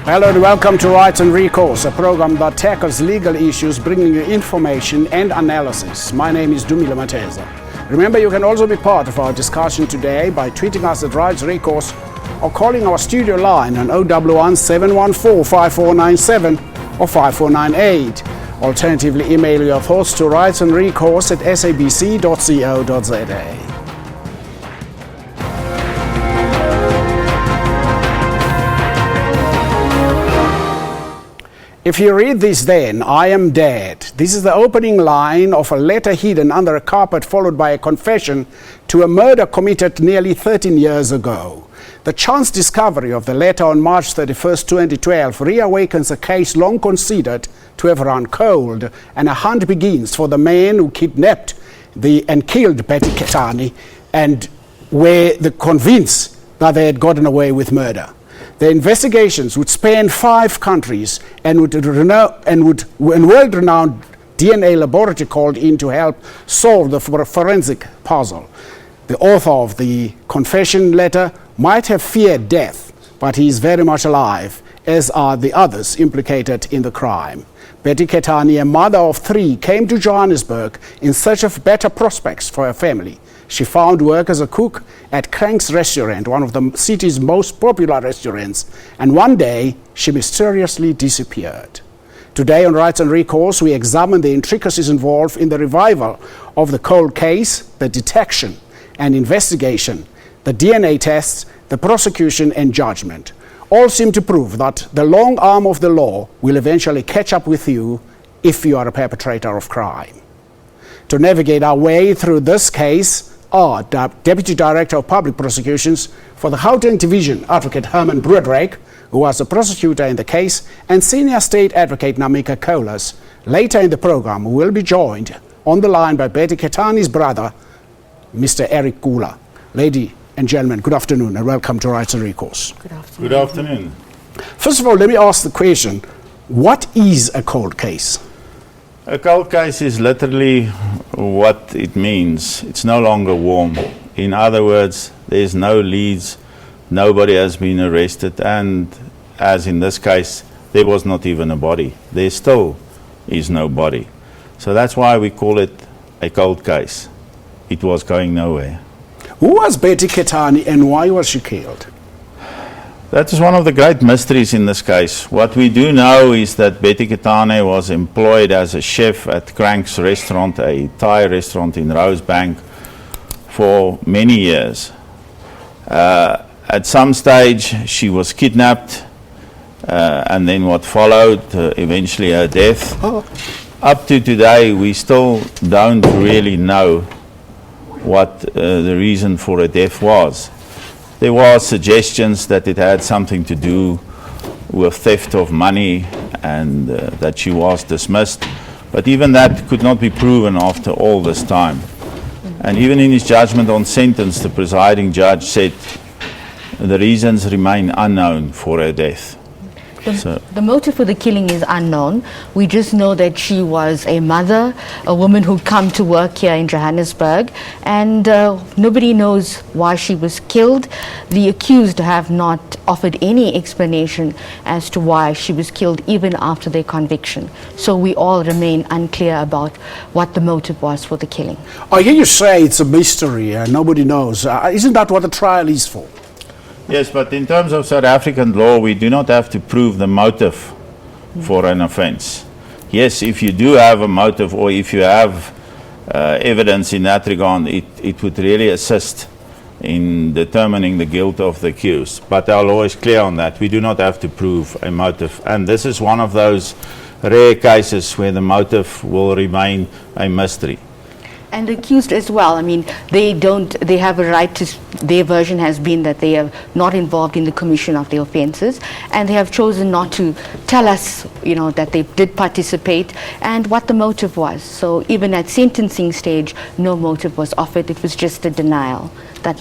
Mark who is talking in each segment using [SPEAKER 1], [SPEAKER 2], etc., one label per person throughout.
[SPEAKER 1] Hello and welcome to Rights and Recourse, a program that tackles legal issues, bringing you information and analysis. My name is Dumile Mateza. Remember, you can also be part of our discussion today by tweeting us at Rights Recourse or calling our studio line on 011 714 5497 or 5498. Alternatively, email your thoughts to rightsandrecourse at sabc.co.za. If you read this then, I am dead. This is the opening line of a letter hidden under a carpet, followed by a confession to a murder committed nearly 13 years ago. The chance discovery of the letter on March 31st, 2012 reawakens a case long considered to have run cold, and a hunt begins for the man who kidnapped and killed Betty Ketani and were convinced that they had gotten away with murder. The investigations would span 5 countries and world-renowned DNA laboratory called in to help solve the forensic puzzle. The author of the confession letter might have feared death, but he is very much alive, as are the others implicated in the crime. Betty Ketani, a mother of 3, came to Johannesburg in search of better prospects for her family. She found work as a cook at Crank's restaurant, one of the city's most popular restaurants, and one day she mysteriously disappeared. Today on Rights and Recourse, we examine the intricacies involved in the revival of the cold case, the detection and investigation, the DNA tests, the prosecution and judgment. All seem to prove that the long arm of the law will eventually catch up with you if you are a perpetrator of crime. To navigate our way through this case are Deputy Director of Public Prosecutions for the Gauteng Division, Advocate Herman Broodryk, who was the prosecutor in the case, and Senior State Advocate Namika Kolas. Later in the program, we will be joined on the line by Betty Ketani's brother, Mr. Eric Gula. Ladies and gentlemen, good afternoon and welcome to Rights and Recourse.
[SPEAKER 2] Good afternoon.
[SPEAKER 3] Good afternoon.
[SPEAKER 1] First of all, let me ask the question, what is a cold case?
[SPEAKER 3] A cold case is literally what it means. It's no longer warm. In other words, there's no leads, nobody has been arrested, and as in this case, there was not even a body. There still is no body. So that's why we call it a cold case. It was going nowhere.
[SPEAKER 1] Who was Betty Ketani and why was she killed?
[SPEAKER 3] That is one of the great mysteries in this case. What we do know is that Betty Ketani was employed as a chef at Crank's restaurant, a Thai restaurant in Rosebank, for many years. At some stage she was kidnapped, and then what followed, eventually her death. Up to today we still don't really know what the reason for her death was. There were suggestions that it had something to do with theft of money and that she was dismissed, but even that could not be proven after all this time. And even in his judgment on sentence, the presiding judge said the reasons remain unknown for her death.
[SPEAKER 2] The motive for the killing is unknown. We just know that she was a mother, a woman who'd come to work here in Johannesburg, and nobody knows why she was killed. The accused have not offered any explanation as to why she was killed even after their conviction. So we all remain unclear about what the motive was for the killing.
[SPEAKER 1] I hear you say it's a mystery and nobody knows. Isn't that what the trial is for?
[SPEAKER 3] Yes, but in terms of South African law, we do not have to prove the motive for an offense. Yes, if you do have a motive or if you have evidence in that regard, it would really assist in determining the guilt of the accused. But our law is clear on that. We do not have to prove a motive. And this is one of those rare cases where the motive will remain a mystery.
[SPEAKER 2] And the accused as well. I mean, they have a right to, their version has been that they are not involved in the commission of the offences, and they have chosen not to tell us, that they did participate and what the motive was. So even at sentencing stage, no motive was offered. It was just a denial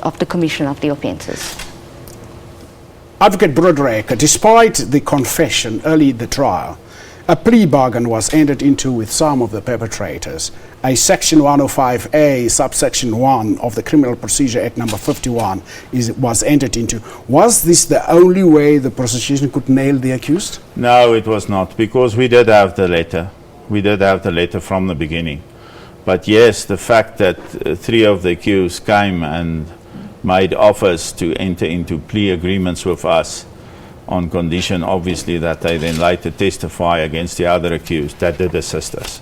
[SPEAKER 2] of the commission of the offences.
[SPEAKER 1] Advocate Broodryk, despite the confession early in the trial, a plea bargain was entered into with some of the perpetrators. A Section 105A, subsection 1 of the Criminal Procedure Act number 51 was entered into. Was this the only way the prosecution could nail the accused?
[SPEAKER 3] No, it was not, because we did have the letter. We did have the letter from the beginning. But yes, the fact that 3 of the accused came and made offers to enter into plea agreements with us on condition, obviously, that they then later testify against the other accused, that did assist us.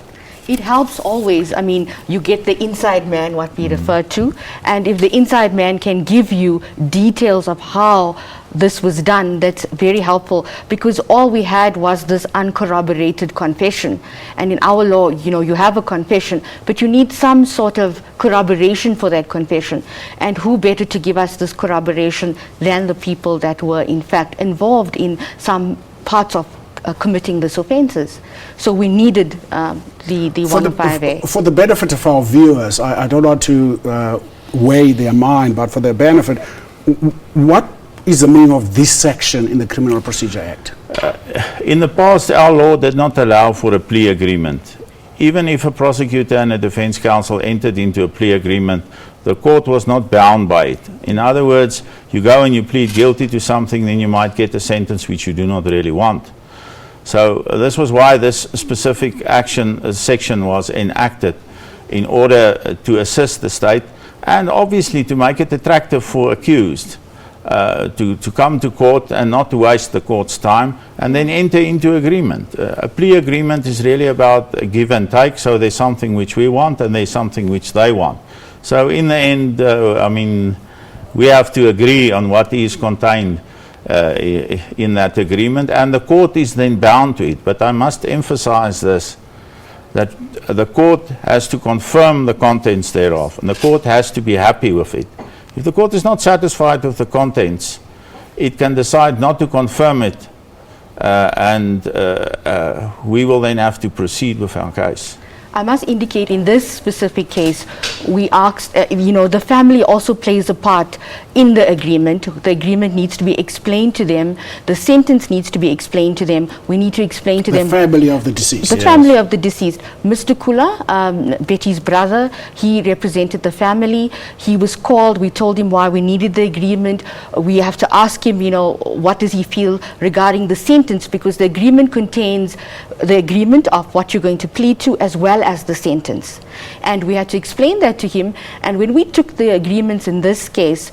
[SPEAKER 2] It helps always. I mean, you get the inside man, what we refer to, and if the inside man can give you details of how this was done, that's very helpful, because all we had was this uncorroborated confession. And in our law, you know, you have a confession, but you need some sort of corroboration for that confession. And who better to give us this corroboration than the people that were in fact involved in some parts of committing these offences. So we needed the 105A.
[SPEAKER 1] For the benefit of our viewers, I don't want to weigh their mind, but for their benefit, what is the meaning of this section in the Criminal Procedure Act?
[SPEAKER 3] In the past, our law did not allow for a plea agreement. Even if a prosecutor and a defense counsel entered into a plea agreement, the court was not bound by it. In other words, you go and you plead guilty to something, then you might get a sentence which you do not really want. So this was why this specific action section was enacted, in order to assist the state and obviously to make it attractive for accused to come to court and not to waste the court's time and then enter into agreement. A plea agreement is really about a give and take, so there's something which we want and there's something which they want. So in the end, I mean, we have to agree on what is contained in that agreement, and the court is then bound to it. But I must emphasize this, that the court has to confirm the contents thereof, and the court has to be happy with it. If the court is not satisfied with the contents, it can decide not to confirm it, and we will then have to proceed with our case.
[SPEAKER 2] I must indicate in this specific case, we asked, you know, the family also plays a part in the agreement. The agreement needs to be explained to them. The sentence needs to be explained to them. We need to explain to them.
[SPEAKER 1] The family of the deceased.
[SPEAKER 2] The family of the deceased. Mr. Kula, Betty's brother, he represented the family. He was called. We told him why we needed the agreement. We have to ask him, you know, what does he feel regarding the sentence, because the agreement contains the agreement of what you're going to plead to as well as the sentence. And we had to explain that to him. And when we took the agreements in this case,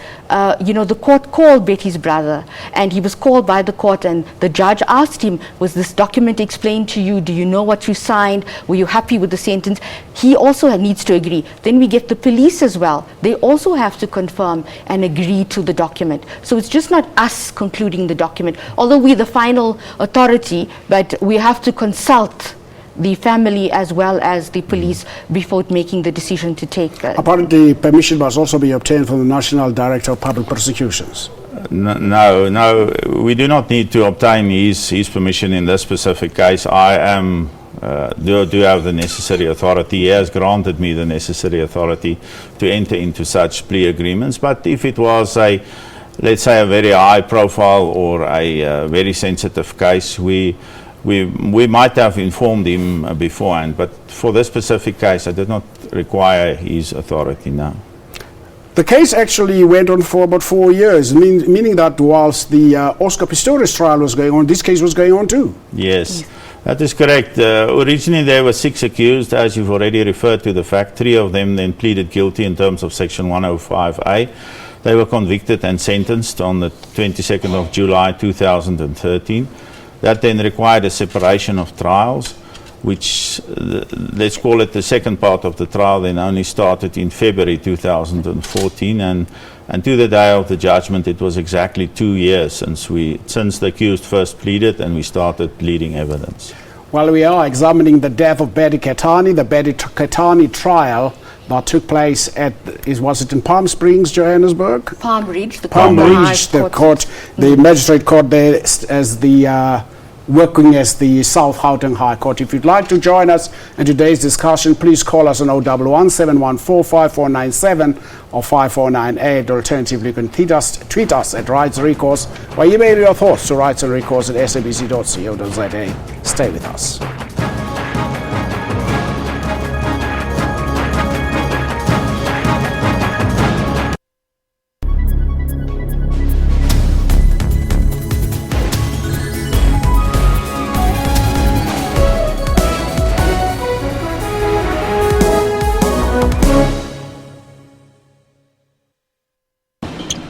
[SPEAKER 2] you know, the court called Betty's brother, and he was called by the court, and the judge asked him, was this document explained to you? Do you know what you signed? Were you happy with the sentence? He also needs to agree. Then we get the police as well. They also have to confirm and agree to the document. So it's just not us concluding the document, although we're the final authority, but we have to consult the family as well as the police before making the decision to take.
[SPEAKER 1] Apparently, permission must also be obtained from the National Director of Public Prosecutions.
[SPEAKER 3] No, we do not need to obtain his permission in this specific case. I do have the necessary authority. He has granted me the necessary authority to enter into such plea agreements. But if it was let's say, a very high profile or a very sensitive case, we might have informed him beforehand, but for this specific case, I did not require his authority now.
[SPEAKER 1] The case actually went on for about 4 years, meaning that whilst the Oscar Pistorius trial was going on, this case was going on too.
[SPEAKER 3] Yes, that is correct. Originally there were 6 accused, as you've already referred to the fact. 3 of them then pleaded guilty in terms of Section 105A. They were convicted and sentenced on the 22nd of July 2013. That then required a separation of trials, which, let's call it the second part of the trial, then only started in February 2014. And to the day of the judgment, it was exactly 2 years since the accused first pleaded and we started pleading evidence.
[SPEAKER 1] Well, we are examining the death of Betty Ketani, the Betty Ketani trial that took place was it in Palm Springs, Johannesburg?
[SPEAKER 2] Palm Ridge,
[SPEAKER 1] the court, the magistrate court there as the working as the South Gauteng High Court. If you'd like to join us in today's discussion, please call us on 011 714 5497 or 5498. Alternatively, you can tweet us at Rights Recourse or email your thoughts to rightsandrecourse@sabc.co.za. Stay with us.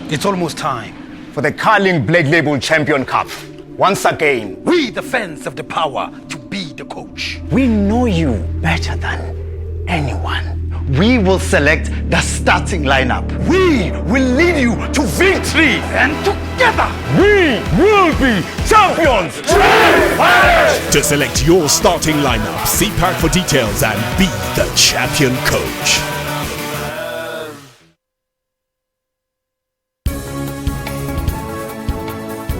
[SPEAKER 4] It's almost time for the Carling Black Label Champion Cup. Once again, we, the fans, have the power to be the coach. We know you better than anyone. We will select the starting lineup. We will lead you to victory. And together, we will be champions.
[SPEAKER 5] To select your starting lineup, see Park for details and be the champion coach.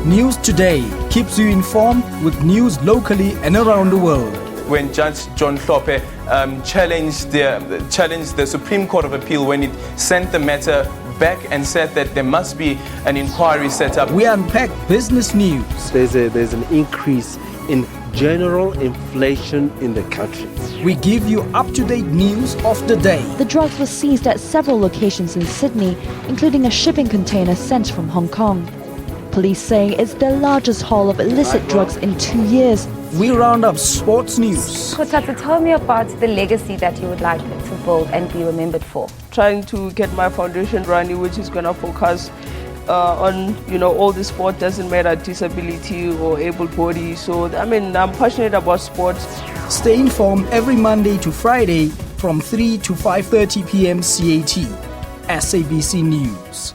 [SPEAKER 6] News Today keeps you informed with news locally and around the world.
[SPEAKER 7] When Judge John Hlophe challenged the Supreme Court of Appeal when it sent the matter back and said that there must be an inquiry set up.
[SPEAKER 6] We unpack business news.
[SPEAKER 8] There's an increase in general inflation in the country.
[SPEAKER 6] We give you up-to-date news of the day.
[SPEAKER 9] The drugs were seized at several locations in Sydney, including a shipping container sent from Hong Kong. Police say it's the largest haul of illicit drugs in 2 years.
[SPEAKER 6] We round up sports news.
[SPEAKER 10] Kotata, tell me about the legacy that you would like to build and be remembered for.
[SPEAKER 11] Trying to get my foundation running, which is going to focus on, all the sport, doesn't matter disability or able body. So, I'm passionate about sports.
[SPEAKER 6] Stay informed every Monday to Friday from 3 to 5:30 p.m. CAT. SABC News.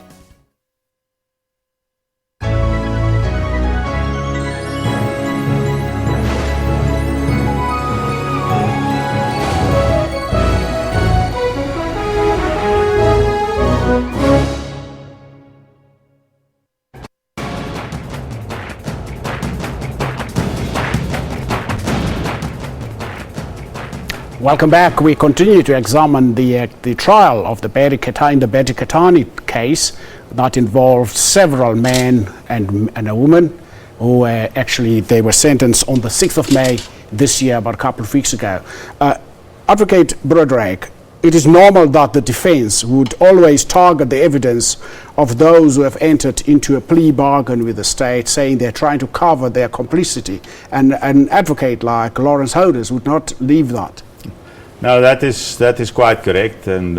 [SPEAKER 1] Welcome back. We continue to examine the trial of the Betty Katani case that involved several men and a woman who they were sentenced on the 6th of May this year, about a couple of weeks ago. Advocate Broderick, it is normal that the defense would always target the evidence of those who have entered into a plea bargain with the state, saying they're trying to cover their complicity. And an advocate like Lawrence Hoders would not leave that.
[SPEAKER 3] No, that is quite correct. And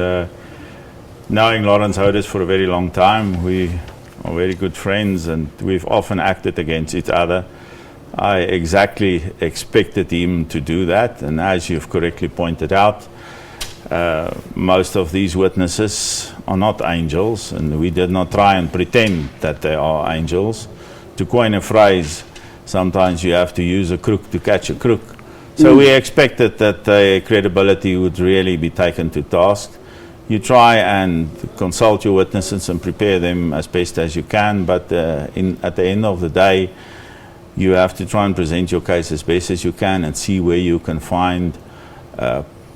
[SPEAKER 3] knowing Lawrence Hoders for a very long time, we are very good friends and we've often acted against each other. I exactly expected him to do that. And as you've correctly pointed out, most of these witnesses are not angels, and we did not try and pretend that they are angels. To coin a phrase, sometimes you have to use a crook to catch a crook. So we expected that their credibility would really be taken to task. You try and consult your witnesses and prepare them as best as you can, but at the end of the day, you have to try and present your case as best as you can and see where you can find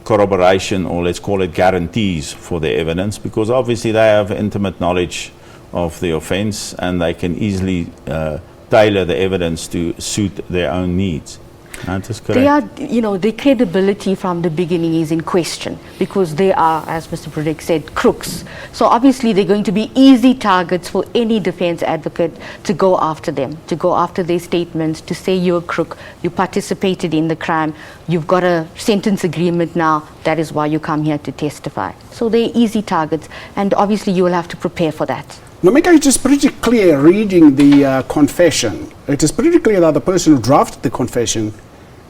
[SPEAKER 3] corroboration, or let's call it guarantees for the evidence, because obviously they have intimate knowledge of the offense and they can easily tailor the evidence to suit their own needs. That is correct.
[SPEAKER 2] Their credibility from the beginning is in question because they are, as Mr. Broderick said, crooks. So obviously they're going to be easy targets for any defense advocate to go after them, to go after their statements, to say you're a crook, you participated in the crime, you've got a sentence agreement now, that is why you come here to testify. So they're easy targets, and obviously you will have to prepare for that.
[SPEAKER 1] Nomika, it is pretty clear reading the confession. It is pretty clear that the person who drafted the confession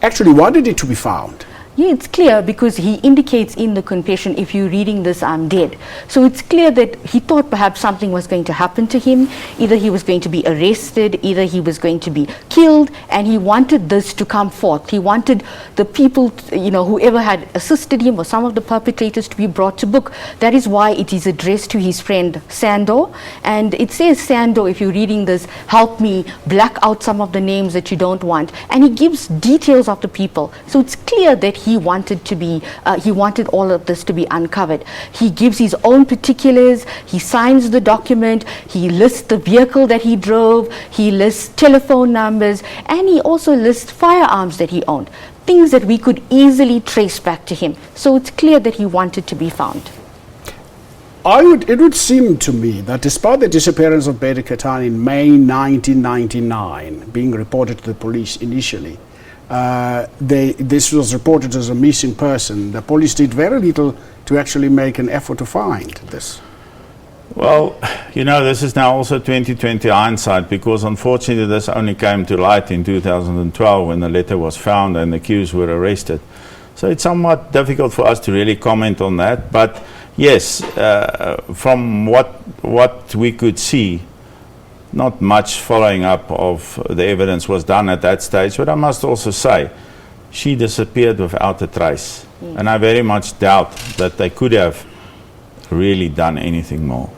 [SPEAKER 1] actually wanted it to be found.
[SPEAKER 2] Yeah, it's clear because he indicates in the confession, if you're reading this, I'm dead. So it's clear that he thought perhaps something was going to happen to him. Either he was going to be arrested, either he was going to be killed, and he wanted this to come forth. He wanted the people, whoever had assisted him or some of the perpetrators to be brought to book. That is why it is addressed to his friend Sando. And it says, Sando, if you're reading this, help me black out some of the names that you don't want. And he gives details of the people. So it's clear that he wanted all of this to be uncovered. He gives his own particulars, he signs the document, he lists the vehicle that he drove, he lists telephone numbers, and he also lists firearms that he owned, things that we could easily trace back to him. So it's clear that he wanted to be found.
[SPEAKER 1] It would seem to me that despite the disappearance of Betty Katani in May 1999, being reported to the police initially, this was reported as a missing person. The police did very little to actually make an effort to find this.
[SPEAKER 3] Well, this is now also 2020 hindsight, because unfortunately this only came to light in 2012 when the letter was found and the accused were arrested. So it's somewhat difficult for us to really comment on that. But yes, from what we could see, not much following up of the evidence was done at that stage, but I must also say she disappeared without a trace, and I very much doubt that they could have really done anything more.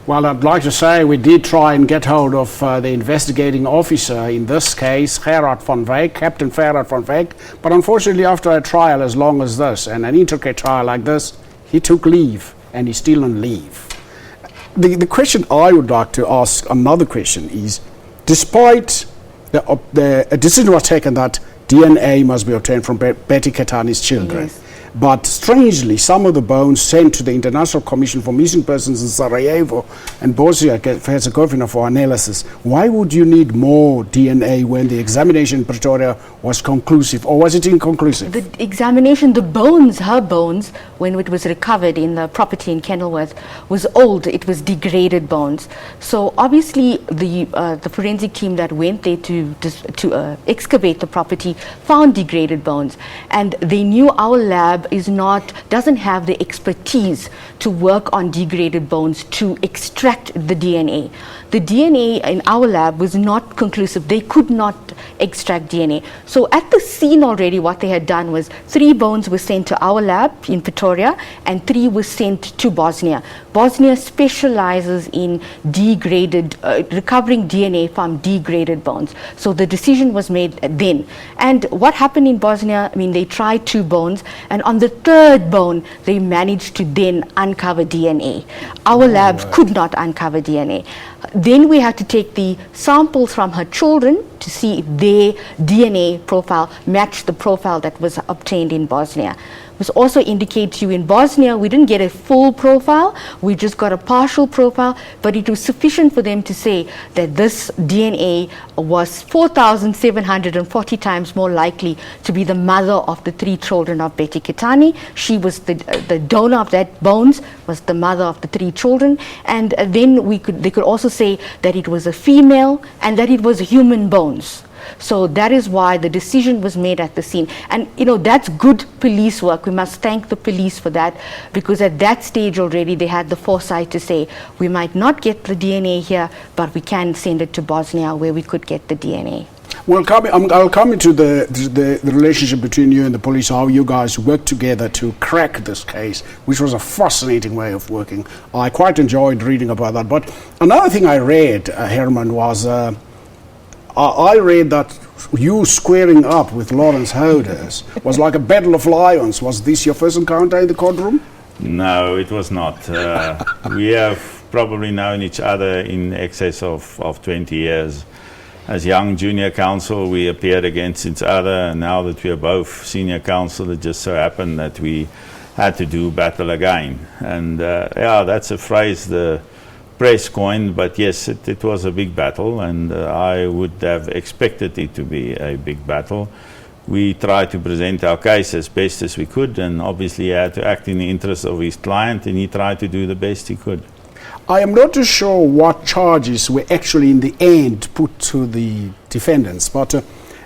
[SPEAKER 1] Well, I'd like to say we did try and get hold of the investigating officer in this case, Gerard van Wyk, Captain Gerard van Wyk, but unfortunately after a trial as long as this and an intricate trial like this, he took leave and he's still on leave. The question I would like to ask, another question, is despite a decision was taken that DNA must be obtained from Betty Katani's children, yes, but strangely some of the bones sent to the International Commission for Missing Persons in Sarajevo and Bosnia-Herzegovina for analysis. Why would you need more DNA when the examination in Pretoria was conclusive, or was it inconclusive?
[SPEAKER 2] The examination, her bones, when it was recovered in the property in Kenilworth, was old. It was degraded bones. So obviously the forensic team that went there to excavate the property found degraded bones, and they knew our lab doesn't have the expertise to work on degraded bones to extract the DNA. The DNA in our lab was not conclusive. They could not extract DNA. So at the scene already, what they had done was 3 bones were sent to our lab in Pretoria and 3 were sent to Bosnia. Bosnia specializes in recovering DNA from degraded bones. So the decision was made then. And what happened in Bosnia, they tried 2 bones, and on the 3rd bone, they managed to then uncover DNA. Our labs could not uncover DNA. Then we had to take the samples from her children to see if their DNA profile matched the profile that was obtained in Bosnia. This also indicates you in Bosnia, we didn't get a full profile, we just got a partial profile, but it was sufficient for them to say that this DNA was 4,740 times more likely to be the mother of the 3 children of Betty Katani. She was the donor of that bones, was the mother of the 3 children, and then they could also say that it was a female and that it was human bones. So that is why the decision was made at the scene. And that's good police work. We must thank the police for that, because at that stage already they had the foresight to say we might not get the DNA here, but we can send it to Bosnia where we could get the DNA.
[SPEAKER 1] Well, I'll come into the relationship between you and the police, how you guys worked together to crack this case, which was a fascinating way of working. I quite enjoyed reading about that. But another thing I read, Herman, was I read that you squaring up with Lawrence Holders was like a battle of lions. Was this your first encounter in the courtroom?
[SPEAKER 3] No, it was not. We have probably known each other in excess of 20 years. As young junior counsel, we appeared against each other, and now that we are both senior counsel, it just so happened that we had to do battle again. And that's a phrase the press coined, but yes, it was a big battle, and I would have expected it to be a big battle. We tried to present our case as best as we could, and obviously he had to act in the interest of his client, and he tried to do the best he could.
[SPEAKER 1] I am not too sure what charges were actually in the end put to the defendants, but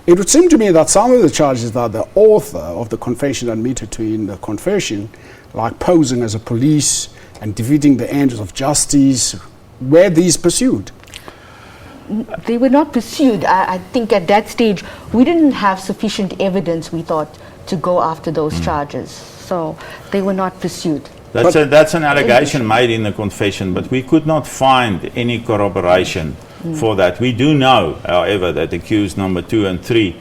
[SPEAKER 1] It would seem to me that some of the charges that the author of the confession admitted to in the confession, like posing as a police and defeating the angels of justice, were these pursued?
[SPEAKER 2] They were not pursued. I think at that stage we didn't have sufficient evidence, we thought, to go after those charges. So they were not pursued.
[SPEAKER 3] That's an allegation made in the confession, but we could not find any corroboration for that. We do know, however, that accused number 2 and 3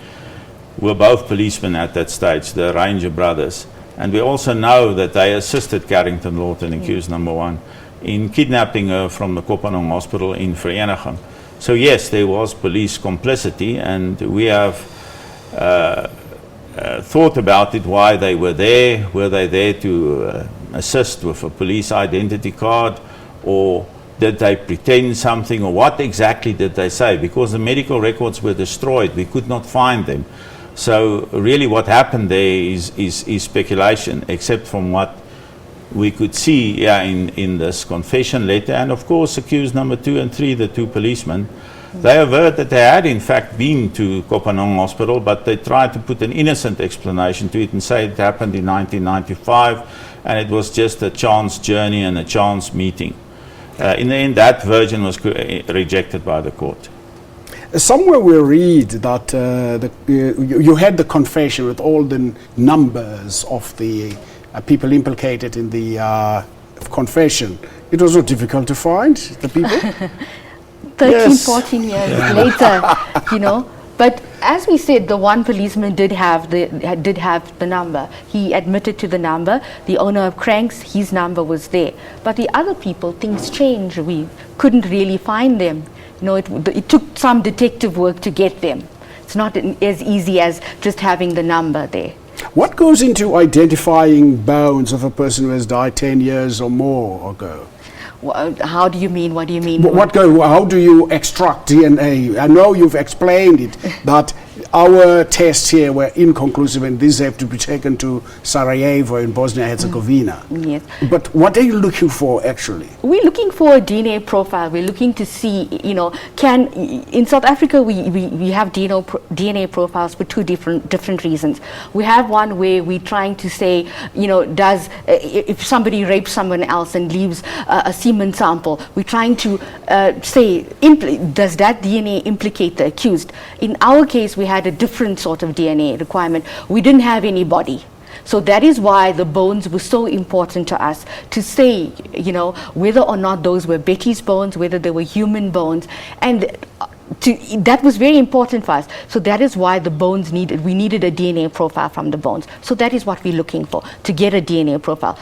[SPEAKER 3] were both policemen at that stage, the Ranger brothers. And we also know that they assisted Carrington Lawton, accused number 1, in kidnapping her from the Kopanong Hospital in Vereniging. So yes, there was police complicity, and we have thought about it, why they were there. Were they there to assist with a police identity card, or did they pretend something, or what exactly did they say? Because the medical records were destroyed, we could not find them. So really what happened there is speculation, except from what we could see in this confession letter. And of course, accused number 2 and 3, the 2 policemen, they averred that they had in fact been to Kopanong Hospital, but they tried to put an innocent explanation to it and say it happened in 1995 and it was just a chance journey and a chance meeting. In the end, that version was rejected by the court.
[SPEAKER 1] Somewhere we read that you had the confession with all the numbers of the people implicated in the confession. It was not difficult to find the people.
[SPEAKER 2] 13, 14 years later, you know. But as we said, the one policeman did have the number. He admitted to the number. The owner of Cranks, his number was there. But the other people, things changed. We couldn't really find them. You know, it took some detective work to get them. It's not as easy as just having the number there.
[SPEAKER 1] What goes into identifying bones of a person who has died 10 years or more ago?
[SPEAKER 2] How do you mean? What do you mean?
[SPEAKER 1] How do you extract DNA? I know you've explained it, that our tests here were inconclusive and these have to be taken to Sarajevo in Bosnia-Herzegovina.
[SPEAKER 2] Yes.
[SPEAKER 1] But what are you looking for actually?
[SPEAKER 2] We're looking for a DNA profile. We're looking to see, you know, in South Africa we have DNA profiles for two different reasons. We have one where we're trying to say, you know, if somebody rapes someone else and leaves a semen sample, we're trying to say, does that DNA implicate the accused? In our case, we had a different sort of DNA requirement. We didn't have any body. So that is why the bones were so important to us, to say, you know, whether or not those were Betty's bones, whether they were human bones, and that was very important for us. So that is why the bones we needed a DNA profile from the bones. So that is what we're looking for, to get a DNA profile.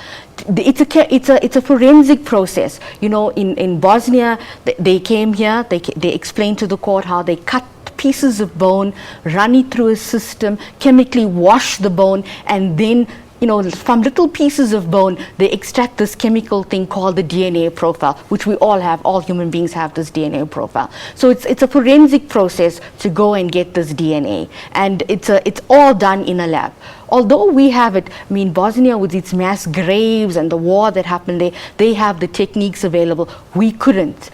[SPEAKER 2] It's a forensic process. You know, in Bosnia, they came here, they explained to the court how they cut pieces of bone, run it through a system, chemically wash the bone, and then, you know, from little pieces of bone, they extract this chemical thing called the DNA profile, which we all have. All human beings have this DNA profile. So it's a forensic process to go and get this DNA, and it's all done in a lab. Although we have it, I mean, Bosnia with its mass graves and the war that happened there, they have the techniques available. We couldn't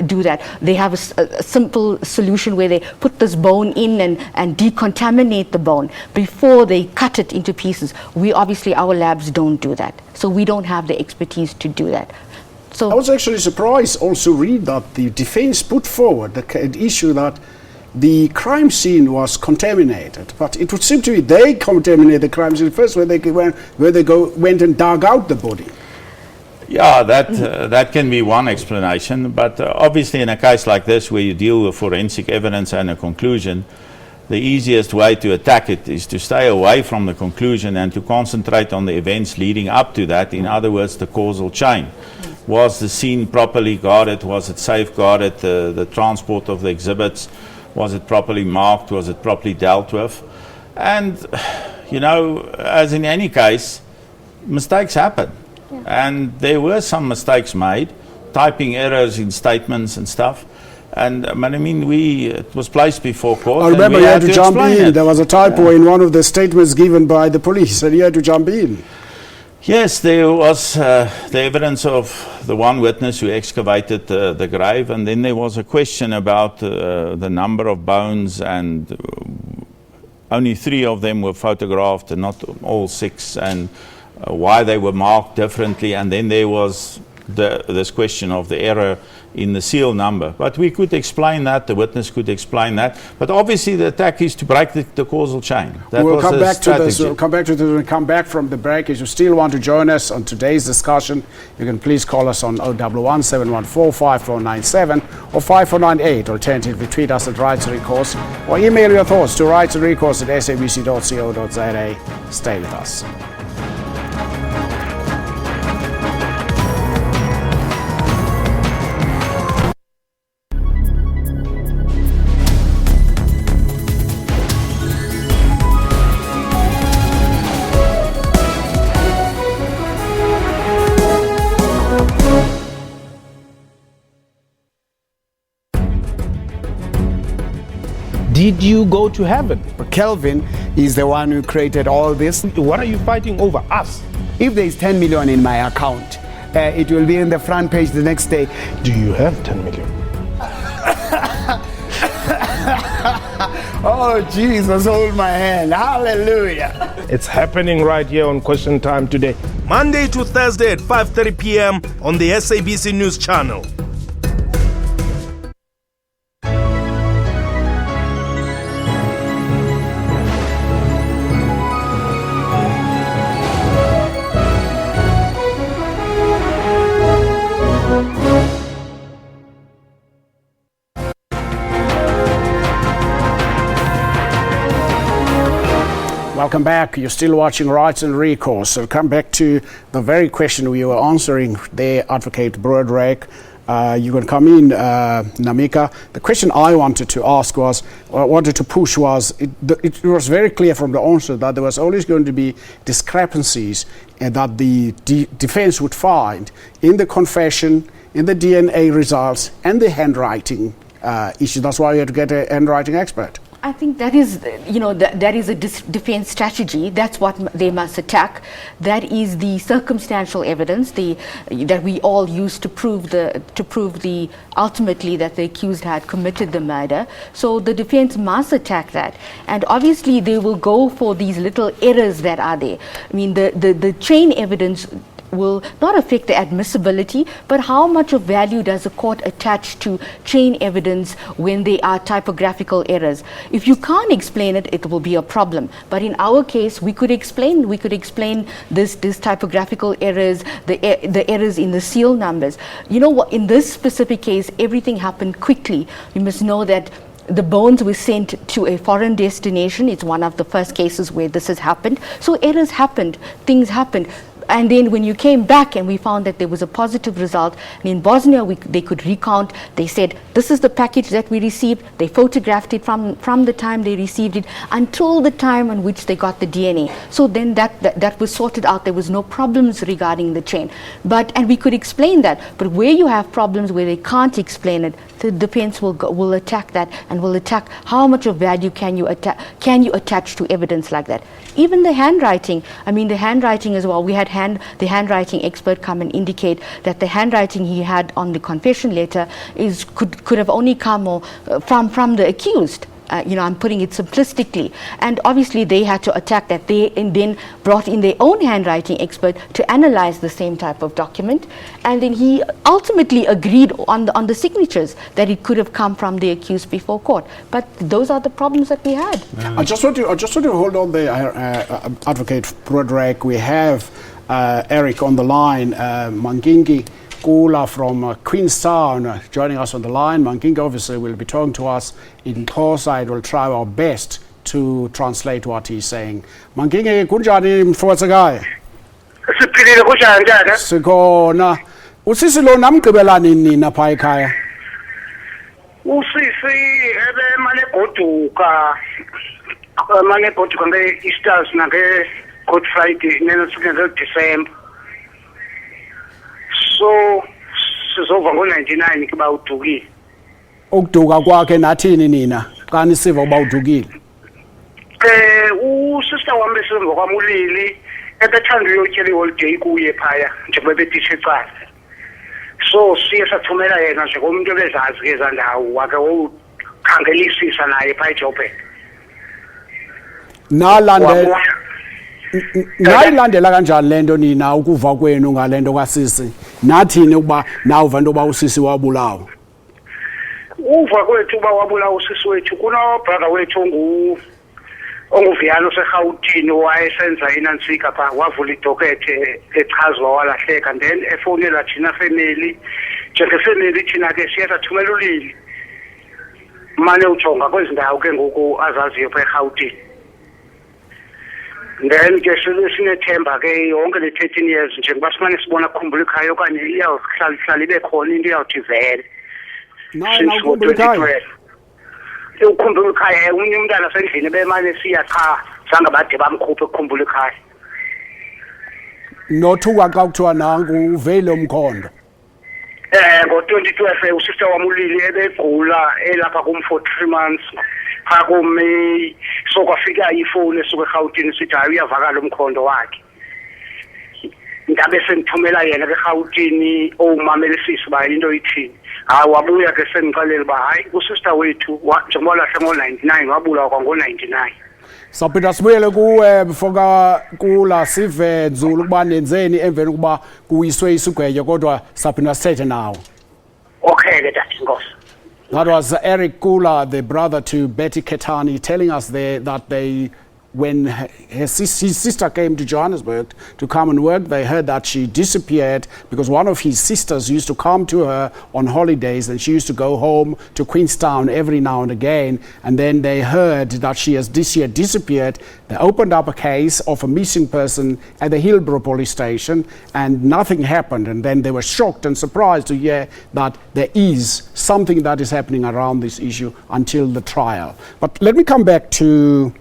[SPEAKER 2] do that. They have a simple solution where they put this bone in and decontaminate the bone before they cut it into pieces. Our labs don't do that. So we don't have the expertise to do that. So
[SPEAKER 1] I was actually surprised also read that the defense put forward the issue that the crime scene was contaminated, but it would seem to me they contaminated the crime scene first, where they went and dug out the body.
[SPEAKER 3] Yeah, that can be one explanation, but obviously in a case like this where you deal with forensic evidence and a conclusion, the easiest way to attack it is to stay away from the conclusion and to concentrate on the events leading up to that. In other words, the causal chain. Was the scene properly guarded? Was it safeguarded? The transport of the exhibits, was it properly marked? Was it properly dealt with? And, you know, as in any case, mistakes happen. Yeah. And there were some mistakes made, typing errors in statements and stuff. And I mean, it was placed before court.
[SPEAKER 1] I remember you had to jump in. There was a typo in one of the statements given by the police, and you had to jump in.
[SPEAKER 3] Yes, there was the evidence of the one witness who excavated the grave, and then there was a question about the number of bones, and only 3 of them were photographed and not all 6, and why they were marked differently. And then there was this question of the error in the seal number. But we could explain that, the witness could explain that. But obviously the attack is to break the causal chain. That
[SPEAKER 1] we'll
[SPEAKER 3] was
[SPEAKER 1] come
[SPEAKER 3] the
[SPEAKER 1] back
[SPEAKER 3] strategy.
[SPEAKER 1] to this. We'll come back to this when we come back from the break. If you still want to join us on today's discussion, you can please call us on 011 714 5497 or 5498. Alternatively, tweet us at Rights and Recourse or email your thoughts to rightsandrecourse@sabc.co.za. Stay with us.
[SPEAKER 12] Did you go to heaven?
[SPEAKER 13] Kelvin is the one who created all this.
[SPEAKER 12] What are you fighting over? Us?
[SPEAKER 13] If there is 10 million in my account, it will be in the front page the next day.
[SPEAKER 12] Do you have 10 million?
[SPEAKER 13] Oh, Jesus, hold my hand. Hallelujah.
[SPEAKER 12] It's happening right here on Question Time today.
[SPEAKER 14] Monday to Thursday at 5:30 p.m. on the SABC News Channel.
[SPEAKER 1] Welcome back. You're still watching Rights and Recourse. So come back to the very question we were answering there, Advocate Broderick. You can come in, Namika. The question I wanted to ask was, or wanted to push was, it was very clear from the answer that there was always going to be discrepancies and that the defense would find in the confession, in the DNA results, and the handwriting issue. That's why you had to get a handwriting expert.
[SPEAKER 2] I think that is, that is a defense strategy. That's what they must attack. That is the circumstantial evidence that we all use to prove ultimately that the accused had committed the murder. So the defense must attack that, and obviously they will go for these little errors that are there. I mean, the chain evidence will not affect the admissibility, but how much of value does the court attach to chain evidence when they are typographical errors? If you can't explain it, it will be a problem. But in our case, we could explain this typographical errors, the errors in the seal numbers. You know what? In this specific case, everything happened quickly. You must know that the bones were sent to a foreign destination. It's one of the first cases where this has happened. So errors happened, things happened. And then when you came back and we found that there was a positive result, and in Bosnia they could recount, they said, this is the package that we received, they photographed it from the time they received it until the time on which they got the DNA. So then that was sorted out, there was no problems regarding the chain. And we could explain that, but where you have problems where they can't explain it, the defense will attack that and will attack how much of value can you attach to evidence like that. Even the handwriting, I mean the handwriting as well, we had the handwriting expert come and indicate that the handwriting he had on the confession letter could have only come from the accused. I'm putting it simplistically, and obviously they had to attack that. And then brought in their own handwriting expert to analyze the same type of document, and then he ultimately agreed on the signatures that it could have come from the accused before court. But those are the problems that we had.
[SPEAKER 1] I just want to hold on there, Advocate Broderick. We have Eric on the line, Mangingi Kula from Queenstown joining us on the line. Mangingi obviously will be talking to us in Xhosa. We'll try our best to translate what he's saying. Mangingi, kunjani mfowethu?
[SPEAKER 15] Siphilile kunjani tata?
[SPEAKER 1] Sikhona. Usisi lo namgqibelani nina pha ekhaya?
[SPEAKER 15] Usisi mane goduka nge-Easters Good Friday, December. So sizova ngo-99 kuba udukile.
[SPEAKER 1] Ukuduka kwakhe nathini nina xa nisiva uba udukile?
[SPEAKER 15] Usister wami besemva kwami ulili ebethanda uyotyela iholiday kuye phaya njengoba betisha ecala. So siye sathumela yena njengomuntu ebezazi ke ezandawo wake wokhangelisisa naye phaya eJoburg.
[SPEAKER 1] Nayilandela kanjani lento nina ukuva kwenu ngalento kaSisi? Nathini ukuba nawuva into yoba usisi wabulawa?
[SPEAKER 15] Uva kwethu uba wabulawa usisi wethu kunobrother wethu onguviyano seGauteng wayesenza inansika pha wavula idokethe echazwa walahleka then efonela thina family njengefamily thina ke siye sathumela ulili mane ujonga kwezindawo ke ngoku azaziyo pha eGauteng. Then ke sinethemba ke yonke le 13 years njengoba simane sibona kukhumbula ikhaya okanye iyawuhlala ibe khona into iyawuthi vele.
[SPEAKER 1] Ukhumbula ikhaya?
[SPEAKER 15] Ukhumbula ikhaya unye umntana sendlini bemane siya cha zange bade bamkhuphe ukukhumbula ikhaya.
[SPEAKER 1] Nothuka xa kuthiwa nanku uvele umkhondo.
[SPEAKER 15] Ngo-2012 usister wami uLili ebegula elapha kum for 3 months. Pha kuMay so kwafika ifoni esuka eGauteng sithi hayi uyavakala umkhondo wakhe. Ngabe sengithumela yena eGauteng omamelisisi ba into ithini. Hayi wabuya ke sengiqalela ba hayi usister wethu njengoba lahle ngo-99 wabulawa kwango-99.
[SPEAKER 1] Saphinda sibuyele kuwe before kula sive nzulu ukuba nenzeni emveni ukuba kuyiswe isigwetyo kodwa saphinda sithethe nawo.
[SPEAKER 15] Okay ke dad, Nkosi.
[SPEAKER 1] That was Eric Kula, the brother to Betty Ketani, telling us there that when his sister came to Johannesburg to come and work, they heard that she disappeared because one of his sisters used to come to her on holidays and she used to go home to Queenstown every now and again. And then they heard that she has this year disappeared. They opened up a case of a missing person at the Hillbrow police station and nothing happened. And then they were shocked and surprised to hear that there is something that is happening around this issue until the trial. But let me come back to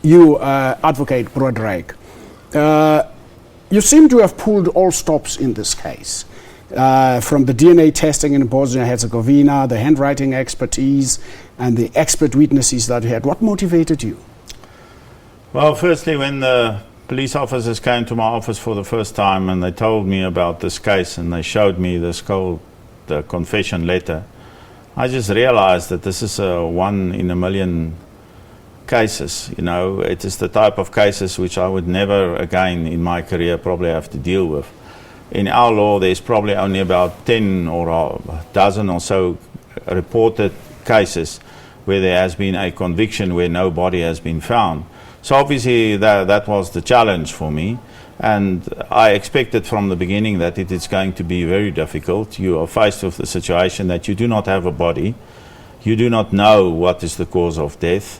[SPEAKER 1] you, Advocate Broderick. You seem to have pulled all stops in this case. From the DNA testing in Bosnia and Herzegovina, the handwriting expertise, and the expert witnesses that you had. What motivated you?
[SPEAKER 3] Well, firstly, when the police officers came to my office for the first time and they told me about this case and they showed me the confession letter, I just realized that this is a 1 in a million cases. You know, it is the type of cases which I would never again in my career probably have to deal with. In our law, there's probably only about 10 or a dozen or so reported cases where there has been a conviction where no body has been found. So obviously that was the challenge for me, and I expected from the beginning that it is going to be very difficult. You are faced with the situation that you do not have a body, you do not know what is the cause of death.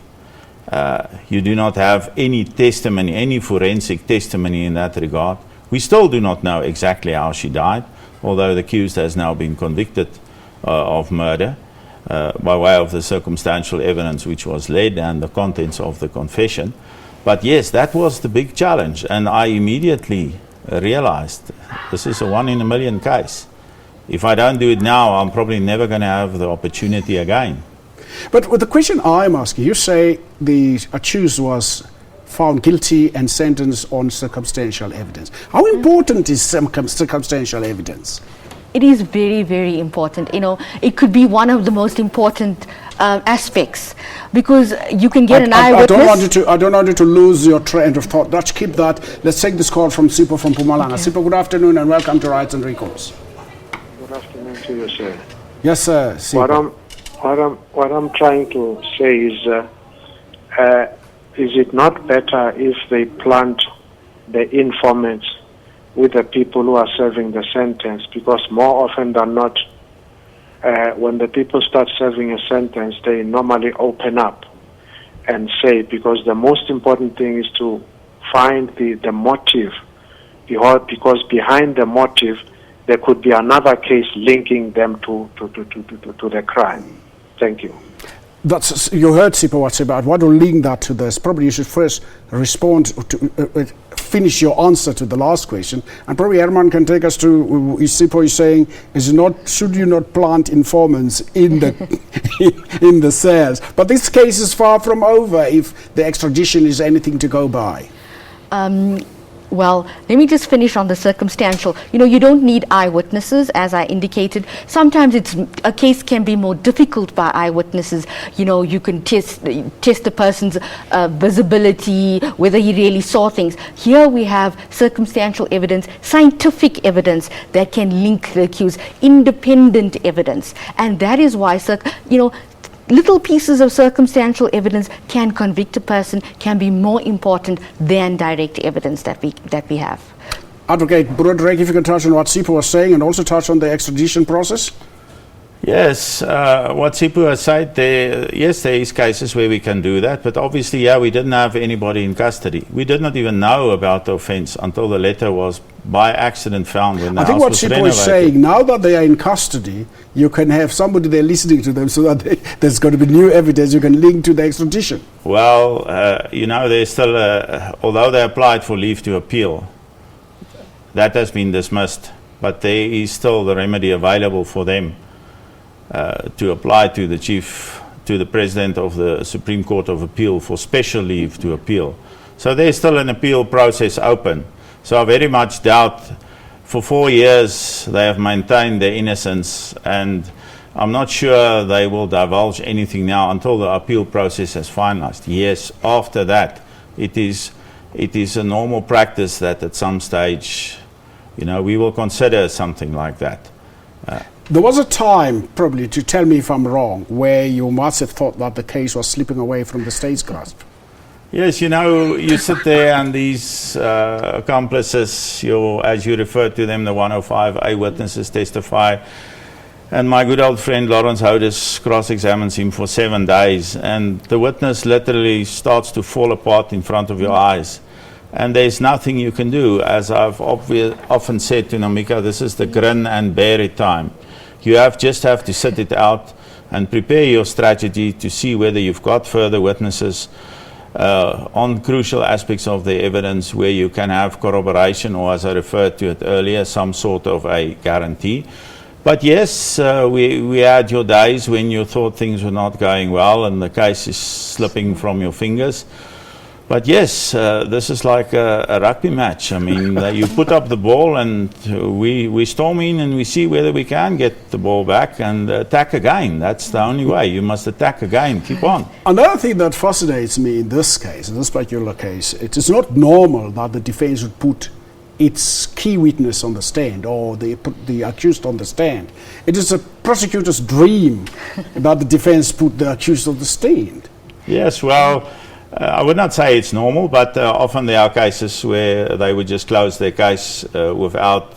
[SPEAKER 3] You do not have any testimony, any forensic testimony in that regard. We still do not know exactly how she died, although the accused has now been convicted of murder by way of the circumstantial evidence which was laid and the contents of the confession. But yes, that was the big challenge, and I immediately realized this is a 1 in a million case. If I don't do it now, I'm probably never going to have the opportunity again.
[SPEAKER 1] But with the question I'm asking, you say the accused was found guilty and sentenced on circumstantial evidence. How important is circumstantial evidence?
[SPEAKER 2] It is very, very important. You know, it could be one of the most important aspects because you can get an eyewitness.
[SPEAKER 1] I don't want you to lose your train of thought. Let's keep that. Let's take this call from Sipho from Mpumalanga. Okay. Sipho, good afternoon and welcome to Rights and Recourse.
[SPEAKER 16] Good afternoon to you, sir.
[SPEAKER 1] Yes, sir. Sipho.
[SPEAKER 16] What I'm trying to say is it not better if they plant the informants with the people who are serving the sentence? Because more often than not, when the people start serving a sentence, they normally open up and say, because the most important thing is to find the motive, because behind the motive, there could be another case linking them to the crime. Thank you.
[SPEAKER 1] You heard Sipho what's about. What will link that to this? Probably you should first respond to finish your answer to the last question, and probably Herman can take us to Sipho is saying, should you not plant informants in the in the cells? But this case is far from over if the extradition is anything to go by.
[SPEAKER 2] Well, let me just finish on the circumstantial. You don't need eyewitnesses, as I indicated. Sometimes a case can be more difficult by eyewitnesses. You can test the person's visibility, whether he really saw things. Here we have circumstantial evidence, scientific evidence that can link the accused, independent evidence. And that is why, little pieces of circumstantial evidence can convict a person, can be more important than direct evidence that we have.
[SPEAKER 1] Advocate Broderick, if you can touch on what Sipho was saying and also touch on the extradition process.
[SPEAKER 3] Yes, what Sipho has said, there is cases where we can do that, but obviously, we didn't have anybody in custody. We did not even know about the offence until the letter was by accident found when the house was renovated. I think what Sipho is saying, now that they are in custody, you can have somebody there listening to them so that there's going to be new evidence you can link to the extradition. Well, there's still, although they applied for leave to appeal, that has been dismissed, but there is still the remedy available for them. To apply to the President of the Supreme Court of Appeal for special leave to appeal. So there's still an appeal process open. So I very much doubt, for 4 years they have maintained their innocence, and I'm not sure they will divulge anything now until the appeal process is finalized. Yes, after that, it is a normal practice that at some stage, we will consider something like that.
[SPEAKER 1] There was a time, probably, to tell me if I'm wrong, where you must have thought that the case was slipping away from the state's grasp.
[SPEAKER 3] Yes, you sit there and these accomplices, as you refer to them, the 105A witnesses testify. And my good old friend Lawrence Houdis cross-examines him for 7 days. And the witness literally starts to fall apart in front of your eyes. And there's nothing you can do. As I've often said to Namika, this is the grin and bear it time. You just have to sit it out and prepare your strategy to see whether you've got further witnesses on crucial aspects of the evidence where you can have corroboration, or as I referred to it earlier, some sort of a guarantee. But yes, we had your days when you thought things were not going well and the case is slipping from your fingers. But yes, this is like a rugby match. I mean, you put up the ball and we storm in and we see whether we can get the ball back and attack again. That's the only way. You must attack again. Keep on.
[SPEAKER 1] Another thing that fascinates me in this case, in this particular case, it is not normal that the defense would put its key witness on the stand or they put the accused on the stand. It is a prosecutor's dream that the defense put the accused on the stand.
[SPEAKER 3] Yes, well, I would not say it's normal, but often there are cases where they would just close their case without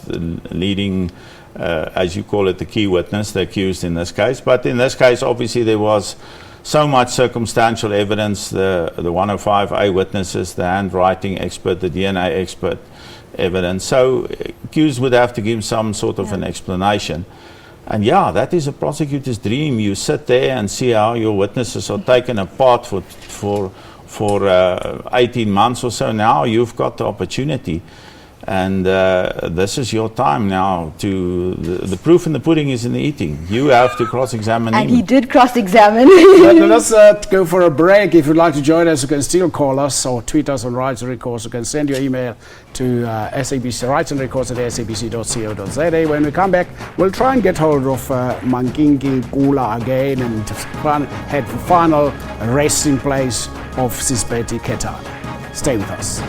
[SPEAKER 3] leading, as you call it, the key witness, the accused in this case. But in this case, obviously, there was so much circumstantial evidence, the 105A witnesses, the handwriting expert, the DNA expert evidence. So accused would have to give some sort of an explanation. And that is a prosecutor's dream. You sit there and see how your witnesses are taken apart for 18 months or so. Now you've got the opportunity, and this is your time now. The proof in the pudding is in the eating. You have to cross-examine him.
[SPEAKER 2] And he did cross-examine.
[SPEAKER 1] Let's go for a break. If you'd like to join us, you can still call us or tweet us on Rights and Recourse. You can send your email to SABC Rights and Recourse at sabc.co.za. When we come back, we'll try and get hold of Mangingi Gula again and head for final resting place of Sisbeti Ketan. Stay with us.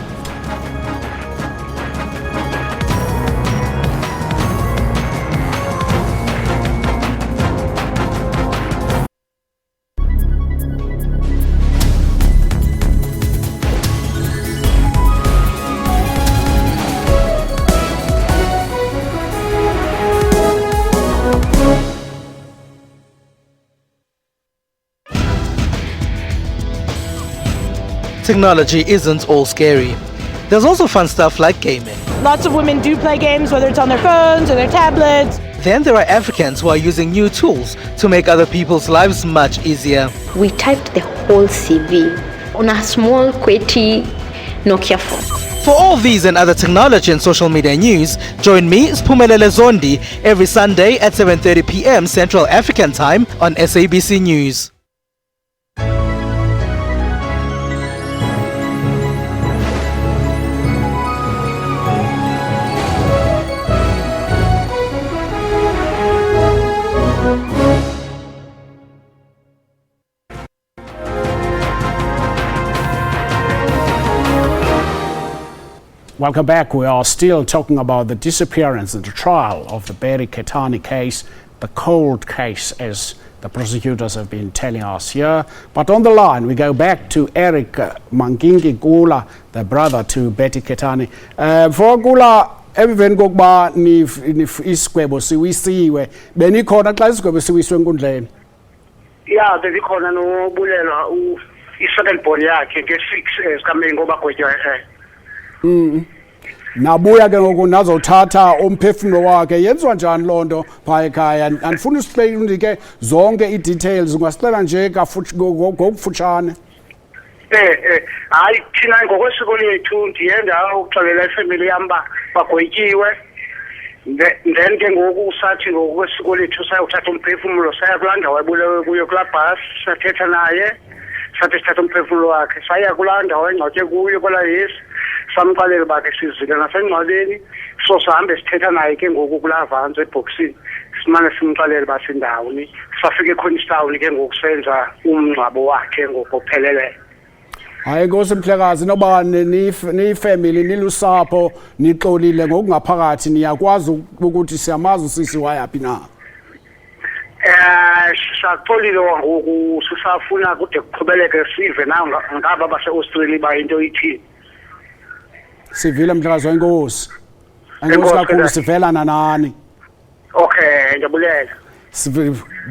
[SPEAKER 17] Technology isn't all scary. There's also fun stuff like gaming.
[SPEAKER 18] Lots of women do play games, whether it's on their phones or their tablets.
[SPEAKER 17] Then there are Africans who are using new tools to make other people's lives much easier.
[SPEAKER 19] We typed the whole CV on a small, QWERTY Nokia phone.
[SPEAKER 17] For all these and other technology and social media news, join me, Spumelele Zondi, every Sunday at 7:30 p.m. Central African Time on SABC News.
[SPEAKER 1] Welcome back. We are still talking about the disappearance and the trial of the Betty Ketani case, the cold case, as the prosecutors have been telling us here. But on the line, we go back to Eric Mangingi Gula, the brother to Betty Ketani. For Gula, emveni kokuba isigwebo siwisiwe benikhona xa isigwebo siwiswe enkundleni.
[SPEAKER 15] Yeah, bezikhona nobulelwa i-second born yakhe nge-6 zikamengo bagwetywa
[SPEAKER 1] nabuya ke ngoku nazothatha umphefumlo wakhe. Yenziwa njani loo nto phaa ekhaya? Andifuna usixelike zonke ii-details, ungasixela nje ngokufutshane.
[SPEAKER 15] Hayi, thina ngokwesiko lethu ndiye ndawuxelela ifemeli yam uba bagwetyiwe, then ke ngoku sathi ngokwesiko lethu sayothatha umphefumlo saya kulaa ndawo ebulewe kuyo kulaa bhasi, sathetha naye sathi sithatha umphefumlo wakhe, saya kulaa ndawo engcwatywe kuyo kwelaa Yesu, samxelela uba ke sizile nasengcwabeni, so sahambe sithetha naye ke ngoku kulaa vans ebhokisini, simane simxelela uba sindawuni. Safika eQueenstown ke ngoku senza umngcwabo wakhe ngokupheleleyo.
[SPEAKER 1] Hayi Nkosi Mhlekazi, noba niyifamily nilusapho nixolile ngokungaphakathi niyakwazi ukuthi siyamazi usisi wayaphi na?
[SPEAKER 15] Saxolile ngoku sisafuna kude kuqhubeleke sive ngaba base-Australia ba into ithini.
[SPEAKER 1] Sivile Mhlekazi, enkosi. Enkosi kakhulu, sivelana nani.
[SPEAKER 15] Okay, ndiyabulela.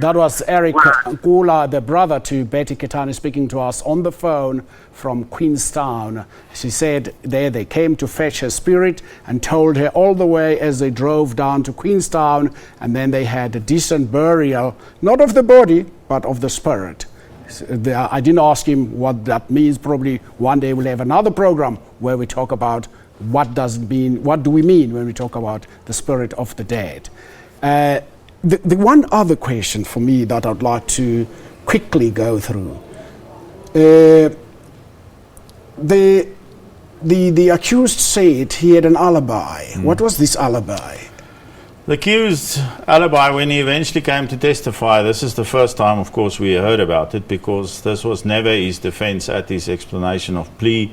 [SPEAKER 1] That was Eric Nkula, the brother to Betty Ketani, speaking to us on the phone from Queenstown. She said there they came to fetch her spirit and told her all the way as they drove down to Queenstown, and then they had a decent burial, not of the body, but of the spirit. I didn't ask him what that means. Probably one day we'll have another program where we talk about what do we mean when we talk about the spirit of the dead. The one other question for me that I'd like to quickly go through. The accused said he had an alibi. What was this alibi?
[SPEAKER 3] The accused alibi, when he eventually came to testify, this is the first time, of course, we heard about it, because this was never his defense at his explanation of plea,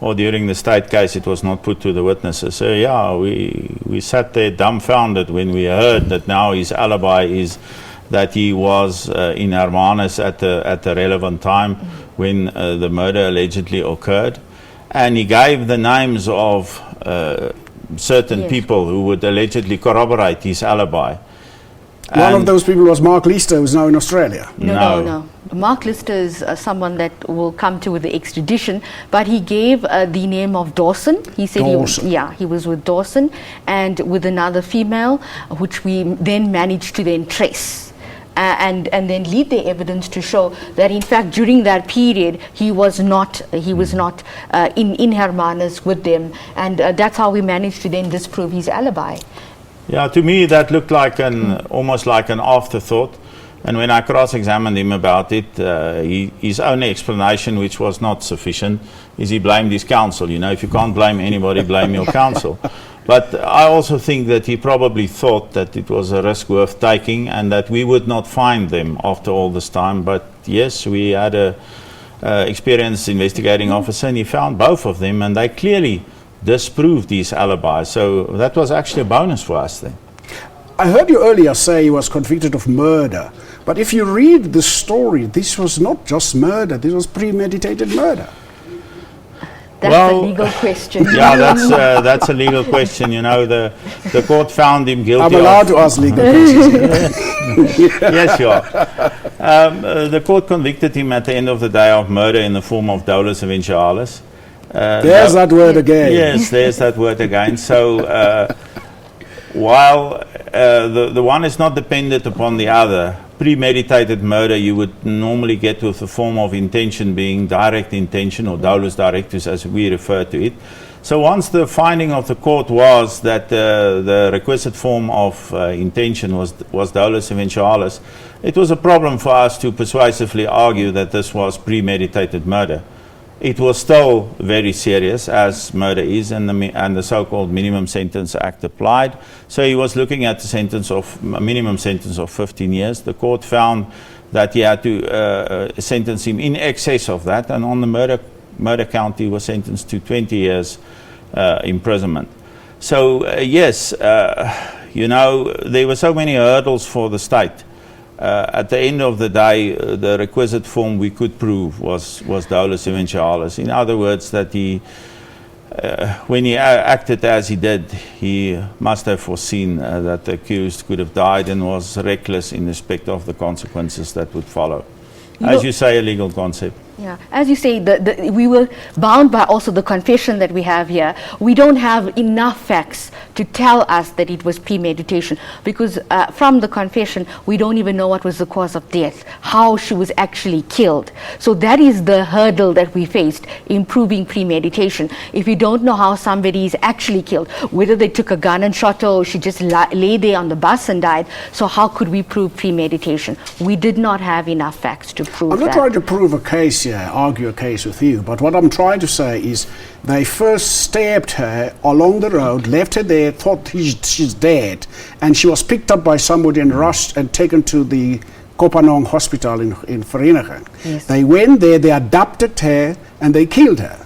[SPEAKER 3] or during the state case it was not put to the witnesses. So yeah, we sat there dumbfounded when we heard that now his alibi is that he was in Hermanus at the relevant time when the murder allegedly occurred. And he gave the names of certain people who would allegedly corroborate his alibi.
[SPEAKER 1] One of those people was Mark Lister, who's now in Australia.
[SPEAKER 2] No. Mark Lister is someone that will come to with the extradition, but he gave the name of Dawson. He said he was with Dawson and with another female, which we then managed to then trace. And then lead the evidence to show that in fact during that period he was not in Hermanus with them, and that's how we managed to then disprove his alibi.
[SPEAKER 3] Yeah, to me that looked like almost like an afterthought. And when I cross-examined him about it, his only explanation, which was not sufficient, is he blamed his counsel. You know, if you can't blame anybody, blame your counsel. But I also think that he probably thought that it was a risk worth taking and that we would not find them after all this time. But yes, we had a experienced investigating officer, and he found both of them, and they clearly disproved his alibi. So that was actually a bonus for us then.
[SPEAKER 1] I heard you earlier say he was convicted of murder, but if you read the story, this was not just murder, this was premeditated murder.
[SPEAKER 2] That's a legal question.
[SPEAKER 3] Yeah, that's a legal question. You know, the court found him guilty.
[SPEAKER 1] I'm allowed to ask legal questions.
[SPEAKER 3] Yes, you are. The court convicted him at the end of the day of murder in the form of dolus eventualis.
[SPEAKER 1] There's that word again.
[SPEAKER 3] Yes, there's that word again. So while the one is not dependent upon the other, premeditated murder you would normally get with a form of intention being direct intention, or dolus directus as we refer to it. So once the finding of the court was that the requisite form of intention was dolus eventualis, it was a problem for us to persuasively argue that this was premeditated murder. It was still very serious, as murder is, and the so-called Minimum Sentence Act applied. So he was looking at a minimum sentence of 15 years. The court found that he had to sentence him in excess of that, and on the murder count he was sentenced to 20 years imprisonment. So yes, you know, there were so many hurdles for the state. At the end of the day, the requisite form we could prove was dolus eventualis. In other words, that he, when he acted as he did, he must have foreseen that the accused could have died and was reckless in respect of the consequences that would follow. As you say, a legal concept.
[SPEAKER 2] Yeah, as you say, we were bound by also the confession that we have here. We don't have enough facts to tell us that it was premeditation, because from the confession, we don't even know what was the cause of death, how she was actually killed. So that is the hurdle that we faced in proving premeditation. If you don't know how somebody is actually killed, whether they took a gun and shot her or she just lay there on the bus and died, so how could we prove premeditation? We did not have enough facts to prove that.
[SPEAKER 1] I'm not trying to prove a case here, argue a case with you, but what I'm trying to say is they first stabbed her along the road, left her there, thought she's dead, and she was picked up by somebody and rushed and taken to the Kopanong hospital in Vereeniging.
[SPEAKER 2] Yes.
[SPEAKER 1] They went there, they abducted her, and they killed her.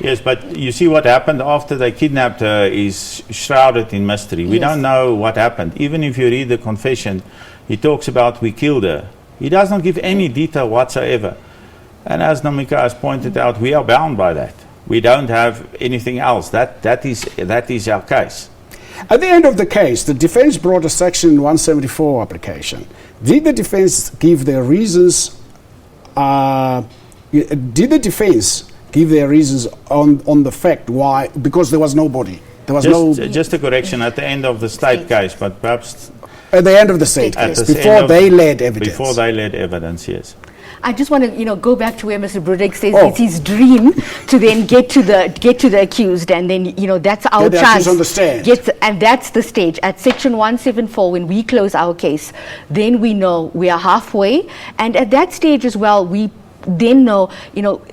[SPEAKER 3] Yes, but you see what happened after they kidnapped her is shrouded in mystery. We don't know what happened. Even if you read the confession, he talks about we killed her. He does not give any detail whatsoever. And as Namika has pointed out, we are bound by that. We don't have anything else. That is our case.
[SPEAKER 1] At the end of the case, the defense brought a Section 174 application. Did the defense give their reasons? Did the defense give their reasons on the fact why? Because there was nobody. There was
[SPEAKER 3] just a correction at the end of the state case, but perhaps
[SPEAKER 1] at the end of the state case, before they led evidence.
[SPEAKER 3] Before they led evidence, yes.
[SPEAKER 2] I just want to, go back to where Mr. Brudek says it's his dream to then get to the accused, and then that's our chance.
[SPEAKER 1] Understand.
[SPEAKER 2] And that's the stage at Section 174 when we close our case. Then we know we are halfway, and at that stage as well, we then know,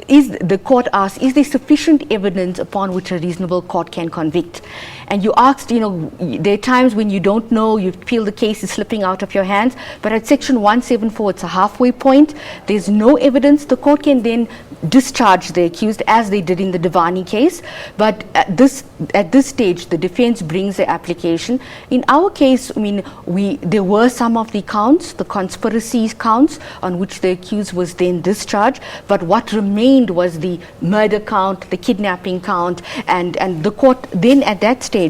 [SPEAKER 2] is the court asked, is there sufficient evidence upon which a reasonable court can convict? And you asked, there are times when you don't know, you feel the case is slipping out of your hands, but at Section 174, it's a halfway point. There's no evidence. The court can then discharge the accused as they did in the Devani case. But at this stage, the defense brings the application. In our case, there were some of the counts, the conspiracy counts, on which the accused was then discharged. But what remained was the murder count, the kidnapping count, and the court then at that stage,